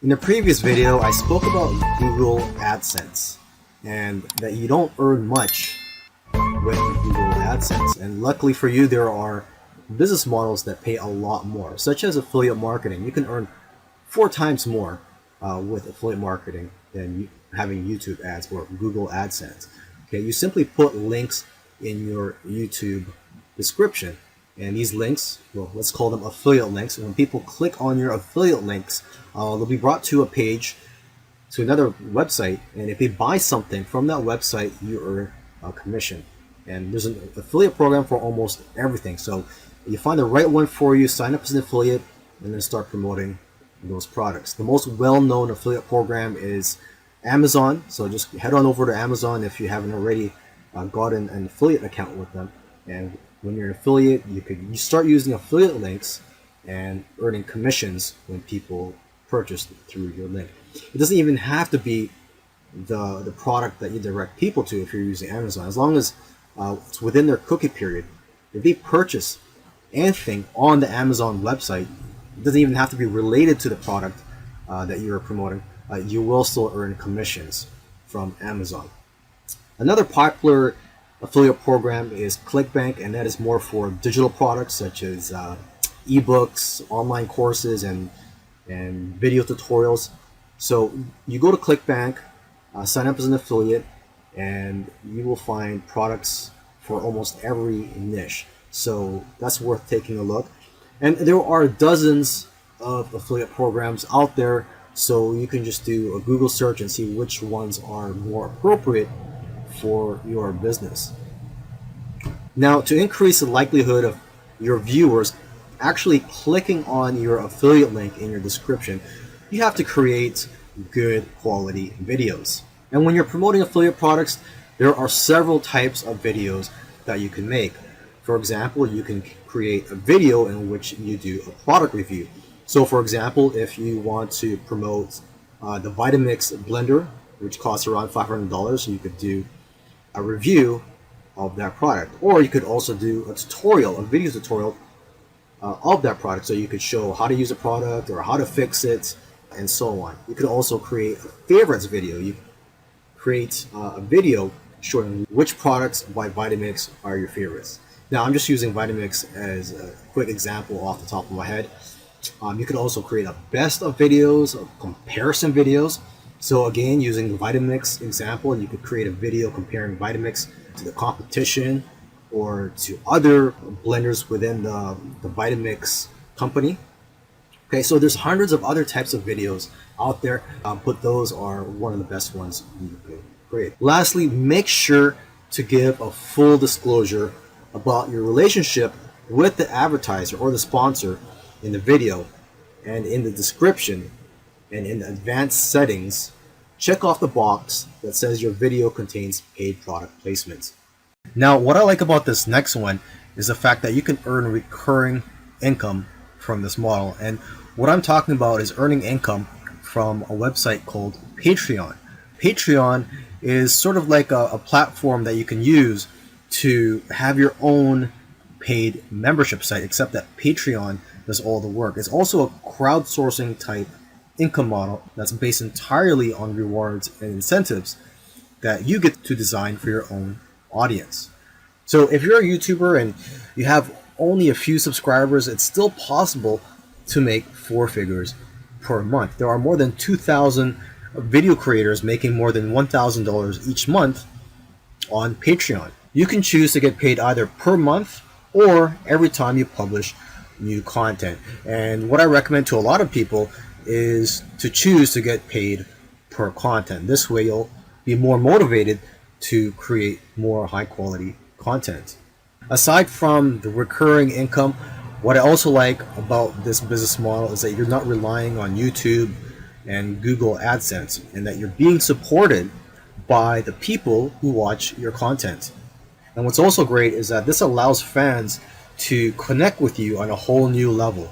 In the previous video, I spoke about Google AdSense and that you don't earn much with Google AdSense. And luckily for you, there are business models that pay a lot more, such as affiliate marketing. You can earn 4 times more with affiliate marketing than having YouTube ads or Google AdSense. Okay, you simply put links in your YouTube description. And these links, well, let's call them affiliate links. When people click on your affiliate links, they'll be brought to a page, to another website. And if they buy something from that website, you earn a commission. And there's an affiliate program for almost everything. So you find the right one for you, sign up as an affiliate, and then start promoting those products. The most well-known affiliate program is Amazon. So just head on over to Amazon if you haven't already gotten an affiliate account with them. And when you're an affiliate, you start using affiliate links and earning commissions when people purchase through your link. It doesn't even have to be the product that you direct people to if you're using Amazon. As long as it's within their cookie period, if they purchase anything on the Amazon website, it doesn't even have to be related to the product that you're promoting. You will still earn commissions from Amazon. Another popular affiliate program is ClickBank, and that is more for digital products such as ebooks, online courses, and video tutorials. So you go to ClickBank, sign up as an affiliate, and you will find products for almost every niche. So that's worth taking a look. And there are dozens of affiliate programs out there, so you can just do a Google search and see which ones are more appropriate for your business. Now, to increase the likelihood of your viewers actually clicking on your affiliate link in your description, you have to create good quality videos. And when you're promoting affiliate products, there are several types of videos that you can make. For example, you can create a video in which you do a product review. So for example, if you want to promote the Vitamix blender, which costs around $500, you could do a review of that product. Or you could also do a tutorial, a video tutorial of that product. So you could show how to use a product or how to fix it and so on. You could also create a favorites video. You create a video showing which products by Vitamix are your favorites. Now I'm just using Vitamix as a quick example off the top of my head. You could also create a best of videos, or comparison videos. So again, using the Vitamix example, you could create a video comparing Vitamix to the competition or to other blenders within the Vitamix company. Okay, so there's hundreds of other types of videos out there, but those are one of the best ones you could create. Lastly, make sure to give a full disclosure about your relationship with the advertiser or the sponsor in the video, and in the description and in the advanced settings, check off the box that says your video contains paid product placements. Now, what I like about this next one is the fact that you can earn recurring income from this model. And what I'm talking about is earning income from a website called Patreon. Patreon is sort of like a platform that you can use to have your own paid membership site, except that Patreon does all the work. It's also a crowdsourcing type income model that's based entirely on rewards and incentives that you get to design for your own audience. So if you're a YouTuber and you have only a few subscribers, it's still possible to make 4 figures per month. There are more than 2,000 video creators making more than $1,000 each month on Patreon. You can choose to get paid either per month or every time you publish new content. And what I recommend to a lot of people is to choose to get paid per content. This way you'll be more motivated to create more high quality content. Aside from the recurring income, what I also like about this business model is that you're not relying on YouTube and Google AdSense, and that you're being supported by the people who watch your content. And what's also great is that this allows fans to connect with you on a whole new level.